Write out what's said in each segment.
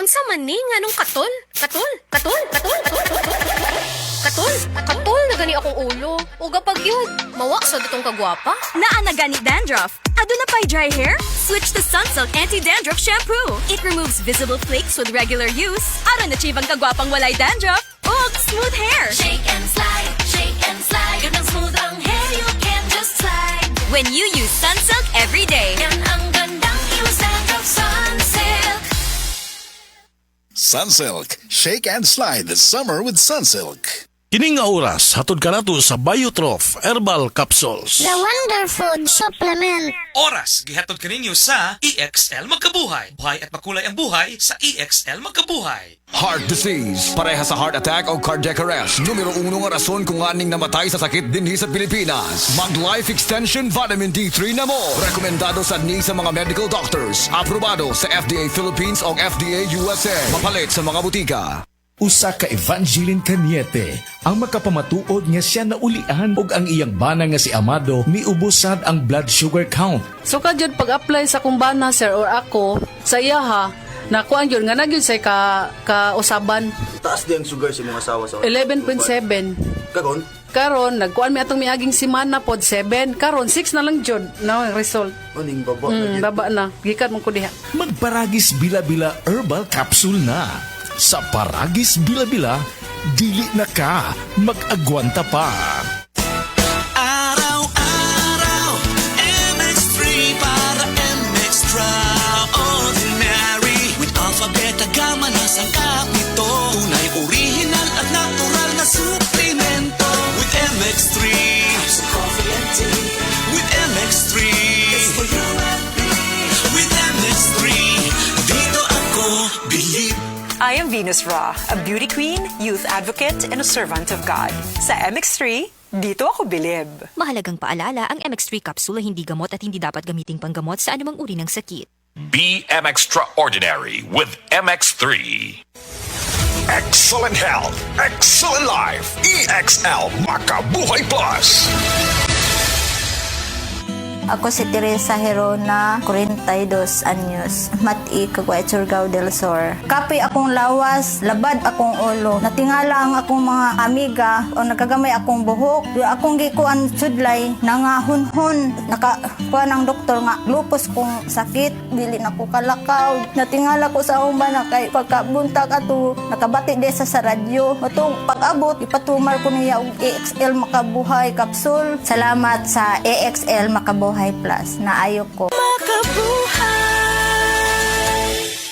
Unsa man ni nganong katol? Katol na gani akong ulo. Uga pag yun, mawa sa datong kagwapa. Naa na gani dandruff. Aduna pa'y dry hair? Switch to Sunsilk Anti-Dandruff Shampoo. It removes visible flakes with regular use. Aron achieve ang kagwapang walay dandruff ug smooth hair. Shake and slide, ganang smooth ang hair, you can just slide. When you use Sunsilk every day. Yan ang gandang use dandruff Sunsilk. Sunsilk. Shake and slide this summer with Sunsilk. Kining nga oras, hatod ka nato sa Biotrof Herbal Capsules. The Wonder Food Supplement. Oras, gihatod kaninyo sa EXL Magkabuhay. Buhay at makulay ang buhay sa EXL Magkabuhay. Heart disease, pareha sa heart attack o cardiac arrest. Numero 1 nga rason kung aning namatay sa sakit dinhi sa Pilipinas. Mag-Life Extension Vitamin D3 na mo. Rekomendado sa ni sa mga medical doctors. Aprobado sa FDA Philippines o FDA USA. Mapalit sa mga butika. Usa ka Evangeline Cañete ang makapamatuod nga siya naulian og ang iyang bana nga si Amado miubusad ang blood sugar count. So kadyod pag-apply sa kumbana sir or ako sa iya ha, nakuan yun nga nagyud say ka-usaban. Taas di ang sugar si mga asawa sa 11.7. Kagon? Karon nagkuan mi atong miaging semana pod 7. Karon 6 na lang jud na ang result. Aning baba na Baba na. Gikan mo ko diha. Magparagis bila-bila herbal capsule na. Sa Paragis Bila-Bila, dili na ka mag-agwanta pa. Araw-araw, MX3 para MX-Traordinary. With alphabet gamma na sangkap nito. Tunay, original at natural na suplemento. With MX3, so coffee and tea. With MX3, it's for you and me. With MX3, dito ako believe. I am Venus Ra, a beauty queen, youth advocate, and a servant of God. Sa MX3, dito ako bilib. Mahalagang paalala, ang MX3 capsule ay hindi gamot at hindi dapat gamiting panggamot sa anumang uri ng sakit. Be Extraordinary with MX3. Excellent health. Excellent life. EXL Makabuhay Plus. Ako si Teresa Herona, 42 anyos, Mati, Caguay, Surigao del Sur. Kapi akong lawas, labad akong ulo. Natingala ang akong mga amiga o nagagamay akong buhok. Yung akong gikuan sudlay, nangahunhon. Nakakuha ng doktor nga, lupus kong sakit, dili na ko kalakaw. Natingala ko sa umba na kay pagkabuntag ato, nakabati de sa radyo. Matong pag-abot, ipatumar ko niya og EXL Makabuhay Capsule. Salamat sa EXL Makabuhay Plus na ayok ko.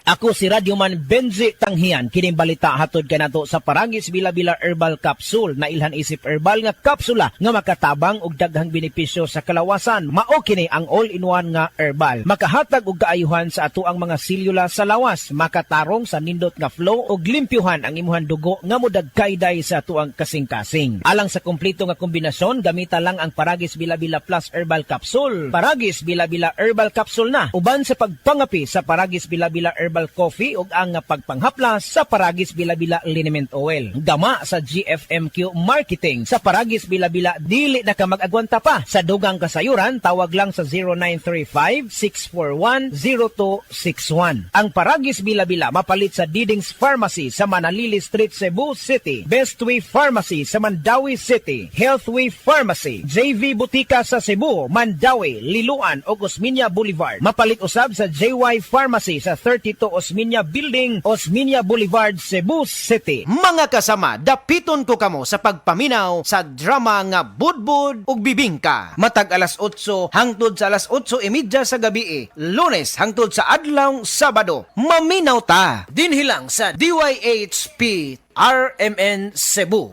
Ako si Radyoman Benzi Tanghian, kining balita hatod kanato sa Paragis Bila-Bila Herbal Capsule na ilhan isip herbal nga kapsula nga makatabang og daghang benepisyo sa kalawasan. Mao kini ang all-in-one nga herbal. Makahatag og kaayuhan sa ato ang mga selula sa lawas, makatarong sa nindot nga flow og limpyuhan ang imuhang dugo nga modagkayday sa ato ang kasing-kasing. Alang sa kumpleto nga kombinasyon, gamita lang ang Paragis Bila-Bila Plus Herbal Capsule. Paragis Bila-Bila Herbal Capsule na uban sa pagpangapi sa Paragis Bila-Bila Herbal Coffee ug ang pagpanghaplas sa Paragis Bila-Bila Liniment Oil. Gama sa GFMQ Marketing. Sa Paragis Bila-Bila dili na ka mag-agwanta pa. Sa dugang kasayuran tawag lang sa 0935-641-0261. Ang Paragis Bila-Bila mapalit sa Didings Pharmacy sa Manalili Street, Cebu City, Bestway Pharmacy sa Mandawi City, Healthway Pharmacy, JV Butika sa Cebu, Mandawi, Liloan ug Osmeña Boulevard. Mapalit usab sa JY Pharmacy sa 32 Osmeña Building, Osmeña Boulevard, Cebu City. Mga kasama, dapiton ko kamo sa pagpaminaw sa drama nga Budbud ug Bibingka. Matag alas 8 hangtod sa alas 8:30 sa gabi, Lunes hangtod sa adlaw Sabado. Maminaw ta dinhi lang sa DYHP RMN Cebu.